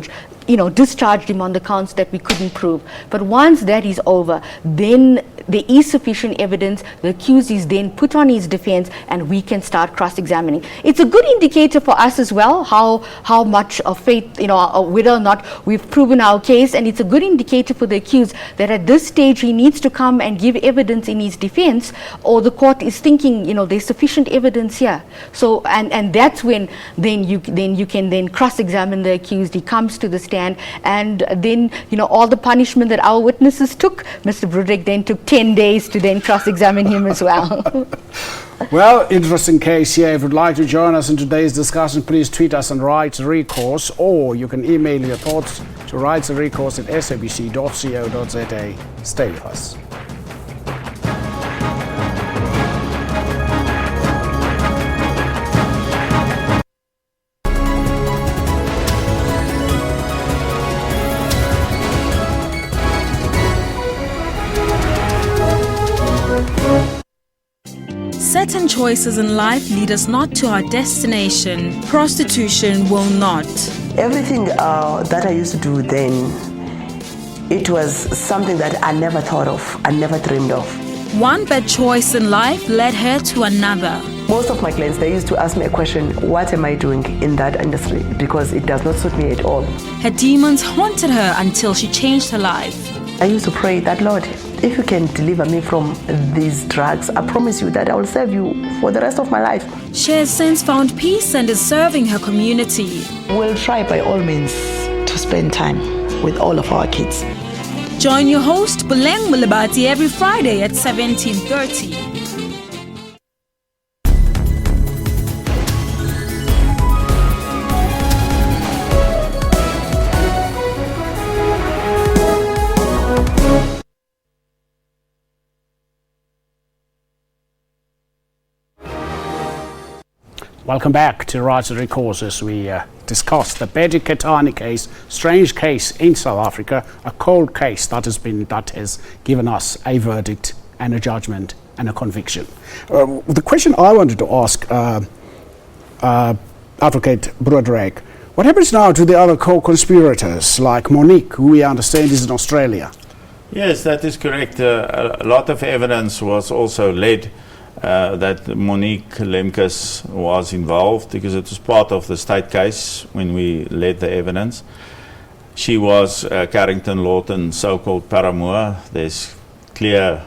[SPEAKER 2] discharged him on the counts that we couldn't prove. But once that is over, then there is sufficient evidence. The accused is then put on his defense, and we can start cross-examining. It's a good indicator for us as well, how much of faith, whether or not we've proven our case, and it's a good indicator for the accused that at this stage he needs to come and give evidence in his defense, or the court is thinking, there's sufficient evidence here. So, and that's when then you can cross-examine the accused. He comes to the stand, and then all the punishment that our witnesses took, Mr. Brudek then took 10 days to then cross-examine him as well.
[SPEAKER 1] Well, interesting case here. If you'd like to join us in today's discussion, please tweet us and write Recourse, or you can email your thoughts to rightsrecourse@sabc.co.za. Stay with us.
[SPEAKER 20] Certain choices in life lead us not to our destination. Prostitution will not.
[SPEAKER 21] Everything that I used to do then, it was something that I never thought of, I never dreamed of.
[SPEAKER 20] One bad choice in life led her to another.
[SPEAKER 21] Most of my clients, they used to ask me a question, what am I doing in that industry? Because it does not suit me at all.
[SPEAKER 20] Her demons haunted her until she changed her life.
[SPEAKER 21] I used to pray that, Lord, if you can deliver me from these drugs, I promise you that I will serve you for the rest of my life.
[SPEAKER 20] She has since found peace and is serving her community.
[SPEAKER 21] We'll try by all means to spend time with all of our kids.
[SPEAKER 20] Join your host, Buleng Mulabati, every Friday at 17:30.
[SPEAKER 1] Welcome back to Rights and Recourse as we discuss the Betty Ketani case, strange case in South Africa, a cold case that has given us a verdict and a judgment and a conviction. The question I wanted to ask Advocate Broderick, what happens now to the other co-conspirators like Monique, who we understand is in Australia?
[SPEAKER 3] Yes, that is correct. A lot of evidence was also led that Monique Lemkes was involved because it was part of the state case when we led the evidence. She was Carrington Lawton's so-called paramour. There's clear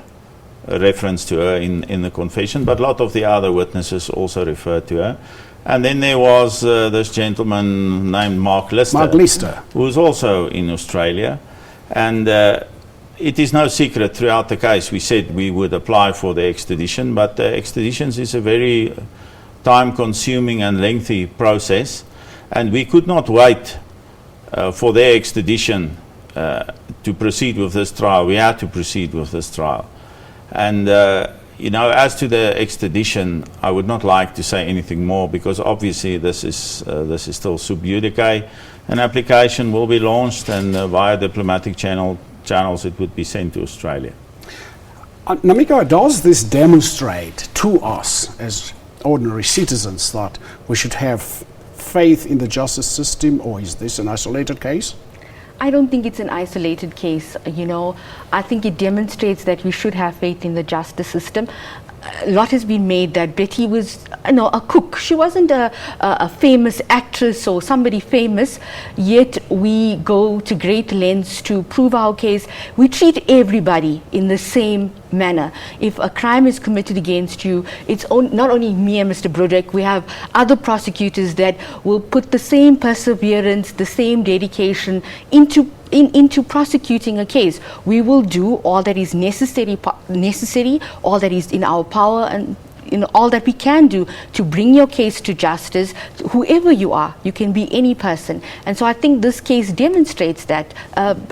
[SPEAKER 3] reference to her in the confession, but a lot of the other witnesses also referred to her. And then there was this gentleman named Mark Lister, who was also in Australia. And it is no secret throughout the case we said we would apply for the extradition, but extraditions is a very time-consuming and lengthy process, and we could not wait for their extradition to proceed with this trial. We had to proceed with this trial. And you know, as to the extradition, I would not like to say anything more because obviously this is still sub judice. An application will be launched, and via diplomatic channels it would be sent to Australia.
[SPEAKER 1] Namika, does this demonstrate to us as ordinary citizens that we should have faith in the justice system, or is this an isolated case?
[SPEAKER 2] I don't think it's an isolated case. You know, I think it demonstrates that we should have faith in the justice system. A lot has been made that Betty was, a cook. She wasn't a famous actress or somebody famous, yet we go to great lengths to prove our case. We treat everybody in the same manner. If a crime is committed against you, it's not only me and Mr. Broderick, we have other prosecutors that will put the same perseverance, the same dedication into prosecuting a case. We will do all that is necessary, all that is in our power, and all that we can do to bring your case to justice. Whoever you are, you can be any person. And so I think this case demonstrates that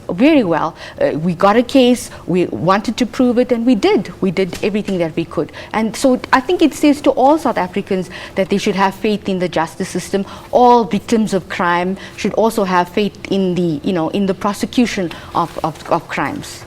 [SPEAKER 2] very well. We got a case, we wanted to prove it, and we did. We did everything that we could. And so I think it says to all South Africans that they should have faith in the justice system. All victims of crime should also have faith in in the prosecution of crimes.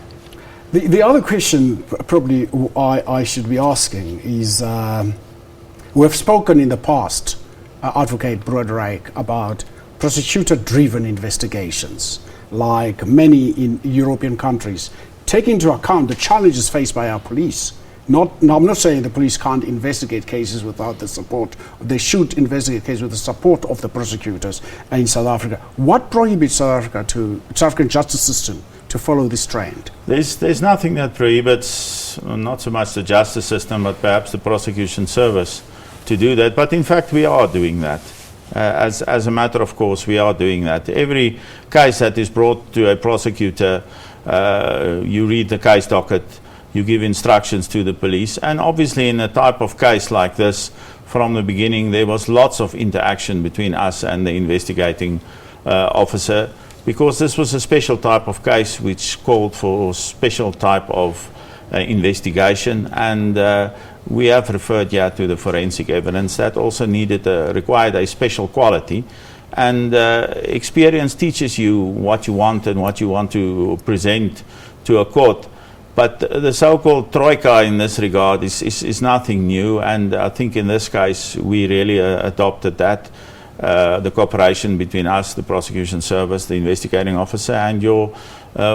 [SPEAKER 1] The other question probably I should be asking is, we have spoken in the past, Advocate Broderick, about prosecutor-driven investigations, like many in European countries, take into account the challenges faced by our police. I'm not saying the police can't investigate cases without the support. They should investigate cases with the support of the prosecutors in South Africa. What prohibits South African justice system to follow this trend?
[SPEAKER 3] There's nothing that prohibits not so much the justice system, but perhaps the prosecution service to do that. But in fact, we are doing that. As a matter of course, we are doing that. Every case that is brought to a prosecutor, you read the case docket, you give instructions to the police, and obviously in a type of case like this, from the beginning, there was lots of interaction between us and the investigating officer, because this was a special type of case which called for a special type of investigation, and we have referred here to the forensic evidence that also required a special quality, and experience teaches you what you want and what you want to present to a court. But the so-called troika in this regard is nothing new, and I think in this case we really adopted that. The cooperation between us, the prosecution service, the investigating officer, and your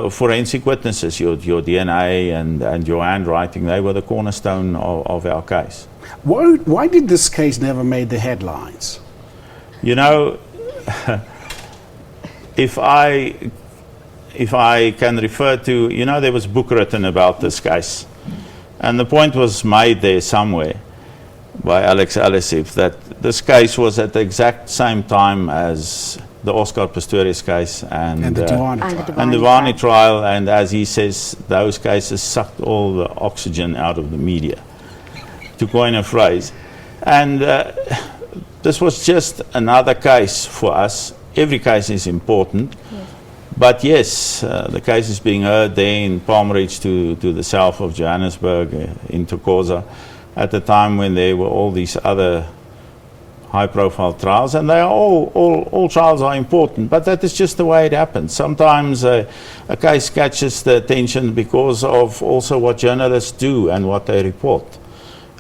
[SPEAKER 3] forensic witnesses, your DNA and your handwriting, they were the cornerstone of our case.
[SPEAKER 1] Why did this case never make the headlines?
[SPEAKER 3] You know, if I can refer to, there was a book written about this case, and the point was made there somewhere by Alex Alisif that this case was at the exact same time as the Oscar Pistorius case and the Divani trial, and as he says, those cases sucked all the oxygen out of the media, to coin a phrase. And this was just another case for us. Every case is important. Yes. But yes, the case is being heard there in Palmridge to the south of Johannesburg, in Recourse, at the time when there were all these other high-profile trials, and they are all trials are important, but that is just the way it happens. Sometimes a case catches the attention because of also what journalists do and what they report.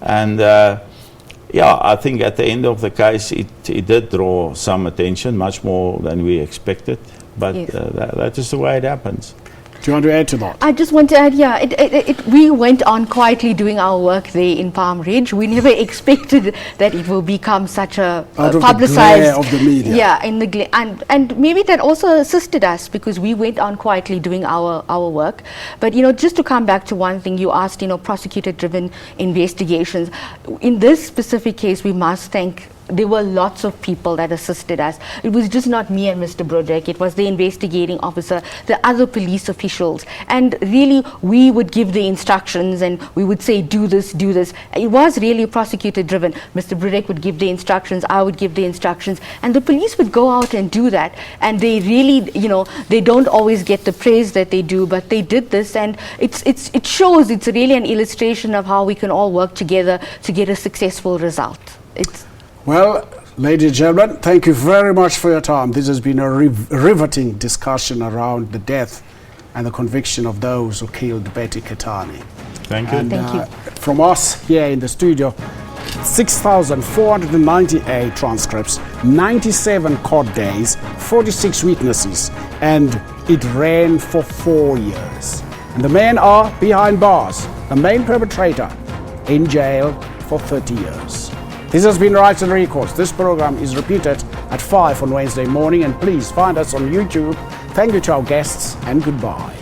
[SPEAKER 3] And yeah, I think at the end of the case, it did draw some attention, much more than we expected, but
[SPEAKER 2] Yes.
[SPEAKER 3] that is the way it happens.
[SPEAKER 1] Do you want to add to that?
[SPEAKER 2] I just want to add, yeah, we went on quietly doing our work there in Palm Ridge. We never expected that it will become such a
[SPEAKER 1] Out of
[SPEAKER 2] publicized,
[SPEAKER 1] the glare of the media.
[SPEAKER 2] yeah, in the and maybe that also assisted us because we went on quietly doing our work. But you know, just to come back to one thing you asked, you know, prosecutor-driven investigations. In this specific case, we must thank. There were lots of people that assisted us. It was just not me and Mr. Broderick. It was the investigating officer, the other police officials. And really, we would give the instructions and we would say, do this, do this. It was really prosecutor driven. Mr. Broderick would give the instructions, I would give the instructions, and the police would go out and do that. And they really, you know, they don't always get the praise that they do, but they did this, and it shows, it's really an illustration of how we can all work together to get a successful result.
[SPEAKER 1] Well, ladies and gentlemen, thank you very much for your time. This has been a riveting discussion around the death and the conviction of those who killed Betty Ketani.
[SPEAKER 3] Thank you.
[SPEAKER 1] And,
[SPEAKER 2] Thank you.
[SPEAKER 1] From us here in the studio, 6,498 transcripts, 97 court days, 46 witnesses, and it ran for 4 years. And the men are behind bars. The main perpetrator in jail for 30 years. This has been Rights and Recourse. This program is repeated at 5 on Wednesday morning, and please find us on YouTube. Thank you to our guests, and goodbye.